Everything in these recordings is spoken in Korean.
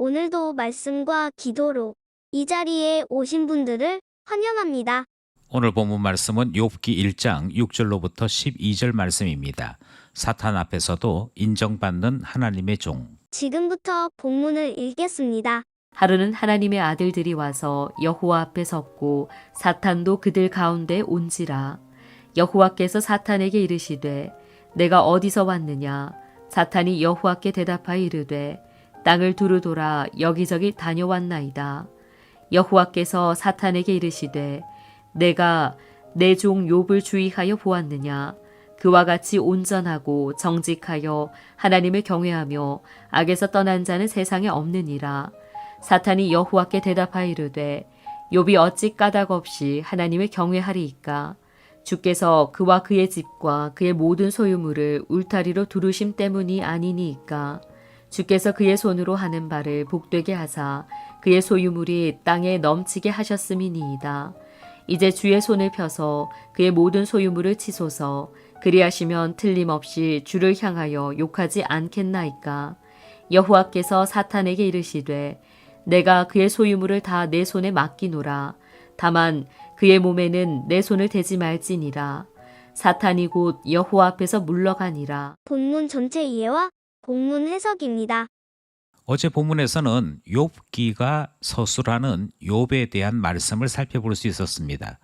오늘도 말씀과 기도로 이 자리에 오신 분들을 환영합니다. 오늘 본문 말씀은 욥기 1장 6절로부터 12절 말씀입니다. 사탄 앞에서도 인정받는 하나님의 종. 지금부터 본문을 읽겠습니다. 하루는 하나님의 아들들이 와서 여호와 앞에 섰고 사탄도 그들 가운데 온지라. 여호와께서 사탄에게 이르시되 내가 어디서 왔느냐. 사탄이 여호와께 대답하여 이르되 땅을 두루 돌아 여기저기 다녀왔나이다. 여호와께서 사탄에게 이르시되 내가 내 종 욥을 주의하여 보았느냐. 그와 같이 온전하고 정직하여 하나님을 경외하며 악에서 떠난 자는 세상에 없느니라. 사탄이 여호와께 대답하여 이르되 욥이 어찌 까닭 없이 하나님을 경외하리이까. 주께서 그와 그의 집과 그의 모든 소유물을 울타리로 두르심 때문이 아니니이까. 주께서 그의 손으로 하는 바를 복되게 하사 그의 소유물이 땅에 넘치게 하셨음이니이다. 이제 주의 손을 펴서 그의 모든 소유물을 치소서. 그리하시면 틀림없이 주를 향하여 욕하지 않겠나이까. 여호와께서 사탄에게 이르시되 내가 그의 소유물을 다 내 손에 맡기노라. 다만 그의 몸에는 내 손을 대지 말지니라. 사탄이 곧 여호와 앞에서 물러가니라. 본문 전체 이해와 본문 해석입니다. 어제 본문에서는 욥기가 서술하는 욥에 대한 말씀을 살펴볼 수 있었습니다.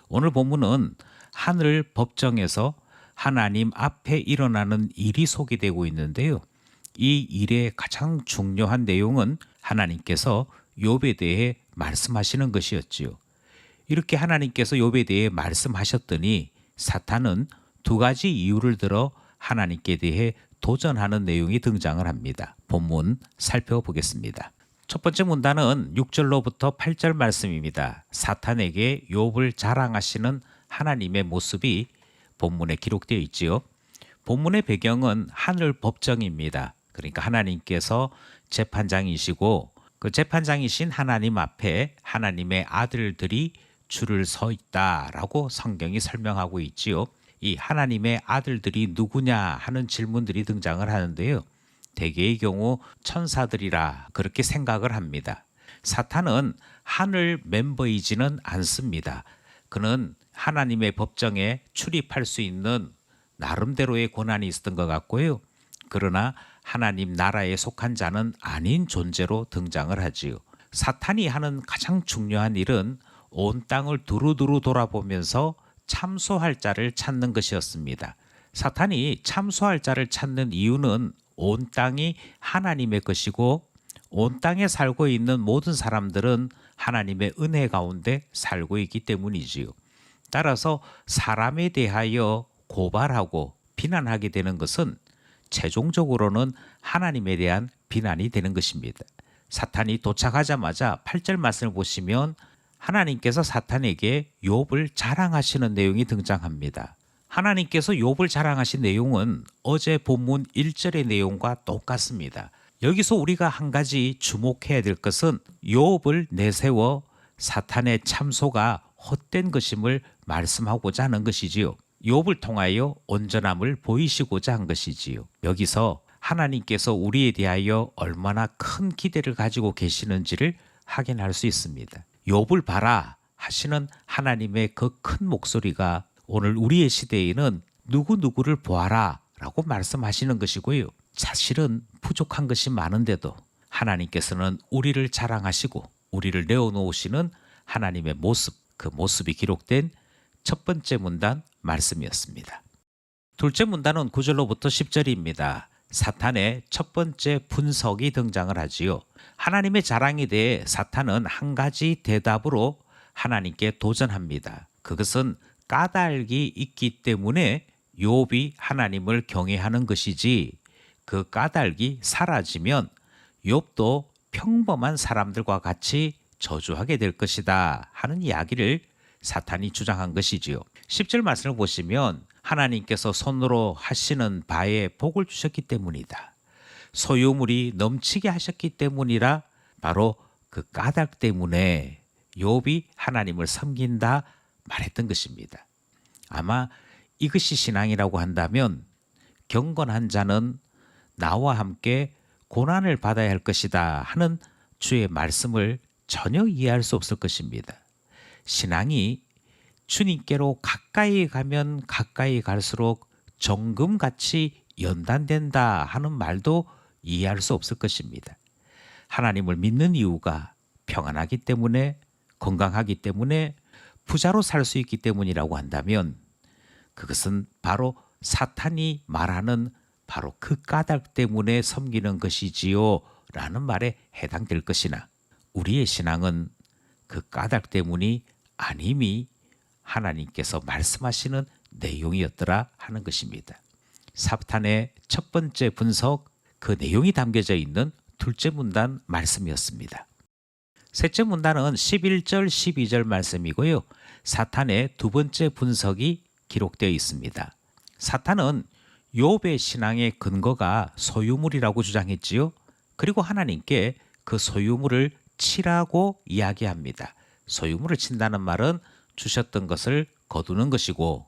오늘 본문은 하늘 법정에서 하나님 앞에 일어나는 일이 소개되고 있는데요. 이 일의 가장 중요한 내용은 하나님께서 욥에 대해 말씀하시는 것이었지요. 이렇게 하나님께서 욥에 대해 말씀하셨더니 사탄은 두 가지 이유를 들어 하나님께 대해 도전하는 내용이 등장을 합니다. 본문 살펴보겠습니다. 첫 번째 문단은 6절로부터 8절 말씀입니다. 사탄에게 욥을 자랑하시는 하나님의 모습이 본문에 기록되어 있지요. 본문의 배경은 하늘 법정입니다. 그러니까 하나님께서 재판장이시고 그 재판장이신 하나님 앞에 하나님의 아들들이 줄을 서 있다라고 성경이 설명하고 있지요. 이 하나님의 아들들이 누구냐 하는 질문들이 등장을 하는데요. 대개의 경우 천사들이라 그렇게 생각을 합니다. 사탄은 하늘 멤버이지는 않습니다. 그는 하나님의 법정에 출입할 수 있는 나름대로의 권한이 있었던 것 같고요. 그러나 하나님 나라에 속한 자는 아닌 존재로 등장을 하지요. 사탄이 하는 가장 중요한 일은 온 땅을 두루두루 돌아보면서 참소할 자를 찾는 것이었습니다. 사탄이 참소할 자를 찾는 이유는 온 땅이 하나님의 것이고 온 땅에 살고 있는 모든 사람들은 하나님의 은혜 가운데 살고 있기 때문이지요. 따라서 사람에 대하여 고발하고 비난하게 되는 것은 최종적으로는 하나님에 대한 비난이 되는 것입니다. 사탄이 도착하자마자 8절 말씀을 보시면 하나님께서 사탄에게 욥을 자랑하시는 내용이 등장합니다. 하나님께서 욥을 자랑하신 내용은 어제 본문 1절의 내용과 똑같습니다. 여기서 우리가 한 가지 주목해야 될 것은 욥을 내세워 사탄의 참소가 헛된 것임을 말씀하고자 하는 것이지요. 욥을 통하여 온전함을 보이시고자 한 것이지요. 여기서 하나님께서 우리에 대하여 얼마나 큰 기대를 가지고 계시는지를 확인할 수 있습니다. 욥을 봐라 하시는 하나님의 그 큰 목소리가 오늘 우리의 시대에는 누구누구를 보아라 라고 말씀하시는 것이고요. 사실은 부족한 것이 많은데도 하나님께서는 우리를 자랑하시고 우리를 내어놓으시는 하나님의 모습, 그 모습이 기록된 첫 번째 문단 말씀이었습니다. 둘째 문단은 9절로부터 10절입니다. 사탄의 첫 번째 분석이 등장을 하지요. 하나님의 자랑에 대해 사탄은 한 가지 대답으로 하나님께 도전합니다. 그것은 까닭이 있기 때문에 욥이 하나님을 경외하는 것이지 그 까닭이 사라지면 욥도 평범한 사람들과 같이 저주하게 될 것이다 하는 이야기를 사탄이 주장한 것이지요. 10절 말씀을 보시면 하나님께서 손으로 하시는 바에 복을 주셨기 때문이다. 소유물이 넘치게 하셨기 때문이라 바로 그 까닭 때문에 욥이 하나님을 섬긴다 말했던 것입니다. 아마 이것이 신앙이라고 한다면 경건한 자는 나와 함께 고난을 받아야 할 것이다 하는 주의 말씀을 전혀 이해할 수 없을 것입니다. 신앙이 주님께로 가까이 가면 가까이 갈수록 정금같이 연단된다 하는 말도 이해할 수 없을 것입니다. 하나님을 믿는 이유가 평안하기 때문에, 건강하기 때문에, 부자로 살 수 있기 때문이라고 한다면 그것은 바로 사탄이 말하는 바로 그 까닭 때문에 섬기는 것이지요 라는 말에 해당될 것이나, 우리의 신앙은 그 까닭 때문이 아님이 하나님께서 말씀하시는 내용이었더라 하는 것입니다. 사탄의 첫 번째 분석, 그 내용이 담겨져 있는 둘째 문단 말씀이었습니다. 셋째 문단은 11절 12절 말씀이고요. 사탄의 두 번째 분석이 기록되어 있습니다. 사탄은 욥의 신앙의 근거가 소유물이라고 주장했지요. 그리고 하나님께 그 소유물을 치라고 이야기합니다. 소유물을 친다는 말은 주셨던 것을 거두는 것이고,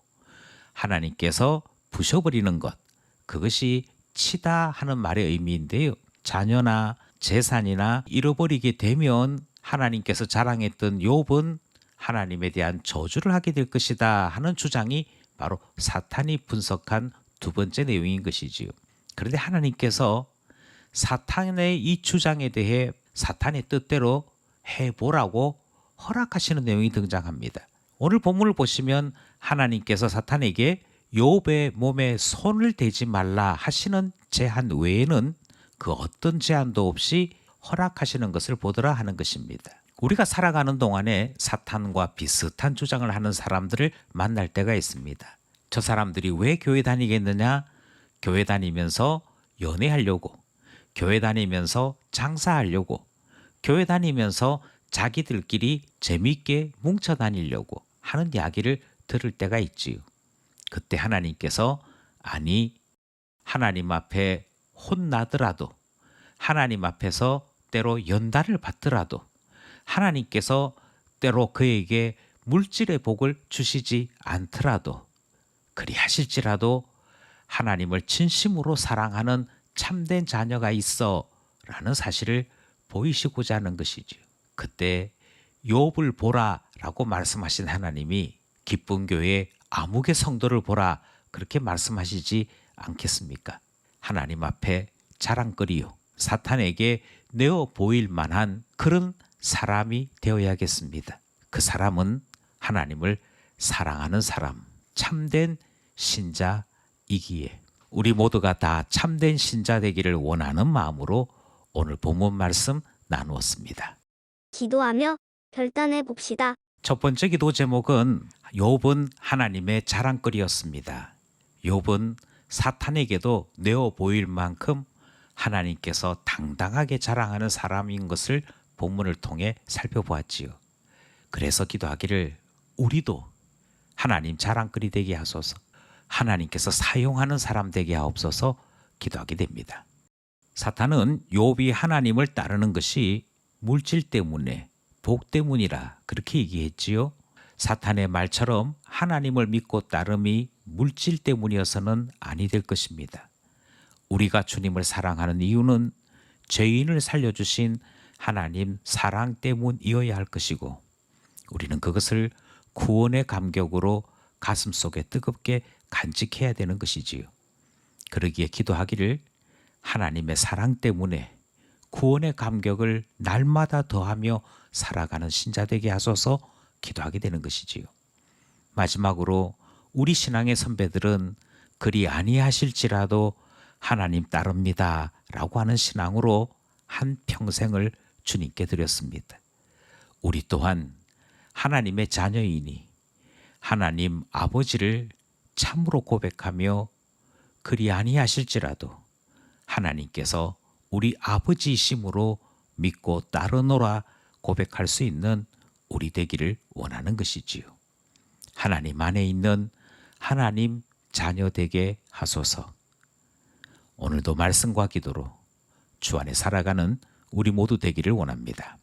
하나님께서 부셔버리는 것, 그것이 치다 하는 말의 의미인데요. 자녀나 재산이나 잃어버리게 되면 하나님께서 자랑했던 욥은 하나님에 대한 저주를 하게 될 것이다 하는 주장이 바로 사탄이 분석한 두 번째 내용인 것이지요. 그런데 하나님께서 사탄의 이 주장에 대해 사탄의 뜻대로 해보라고 허락하시는 내용이 등장합니다. 오늘 본문을 보시면 하나님께서 사탄에게 욥의 몸에 손을 대지 말라 하시는 제한 외에는 그 어떤 제한도 없이 허락하시는 것을 보더라 하는 것입니다. 우리가 살아가는 동안에 사탄과 비슷한 주장을 하는 사람들을 만날 때가 있습니다. 저 사람들이 왜 교회 다니겠느냐? 교회 다니면서 연애하려고, 교회 다니면서 장사하려고, 교회 다니면서 자기들끼리 재미있게 뭉쳐 다니려고 하는 이야기를 들을 때가 있지요. 그때 하나님께서 아니, 하나님 앞에 혼나더라도, 하나님 앞에서 때로 연단을 받더라도, 하나님께서 때로 그에게 물질의 복을 주시지 않더라도, 그리하실지라도 하나님을 진심으로 사랑하는 참된 자녀가 있어 라는 사실을 보이시고자 하는 것이지요. 그때 욥을 보라 라고 말씀하신 하나님이 기쁜 교회 아무개 성도를 보라 그렇게 말씀하시지 않겠습니까? 하나님 앞에 자랑거리요, 사탄에게 내어 보일 만한 그런 사람이 되어야겠습니다. 그 사람은 하나님을 사랑하는 사람, 참된 신자이기에 우리 모두가 다 참된 신자 되기를 원하는 마음으로 오늘 본문 말씀 나누었습니다. 기도하며 결단해 봅시다. 첫 번째 기도 제목은 욥은 하나님의 자랑거리였습니다. 욥은 사탄에게도 내어 보일 만큼 하나님께서 당당하게 자랑하는 사람인 것을 본문을 통해 살펴보았지요. 그래서 기도하기를 우리도 하나님 자랑거리 되게 하소서, 하나님께서 사용하는 사람 되게 하옵소서 기도하게 됩니다. 사탄은 욥이 하나님을 따르는 것이 물질 때문에, 복 때문이라 그렇게 얘기했지요. 사탄의 말처럼 하나님을 믿고 따름이 물질 때문이어서는 아니 될 것입니다. 우리가 주님을 사랑하는 이유는 죄인을 살려주신 하나님 사랑 때문이어야 할 것이고, 우리는 그것을 구원의 감격으로 가슴속에 뜨겁게 간직해야 되는 것이지요. 그러기에 기도하기를 하나님의 사랑 때문에 구원의 감격을 날마다 더하며 살아가는 신자 되게 하소서 기도하게 되는 것이지요. 마지막으로 우리 신앙의 선배들은 그리 아니하실지라도 하나님 따릅니다 라고 하는 신앙으로 한 평생을 주님께 드렸습니다. 우리 또한 하나님의 자녀이니 하나님 아버지를 참으로 고백하며 그리 아니하실지라도 하나님께서 우리 아버지이심으로 믿고 따르노라 고백할 수 있는 우리 되기를 원하는 것이지요. 하나님 안에 있는 하나님 자녀 되게 하소서. 오늘도 말씀과 기도로 주 안에 살아가는 우리 모두 되기를 원합니다.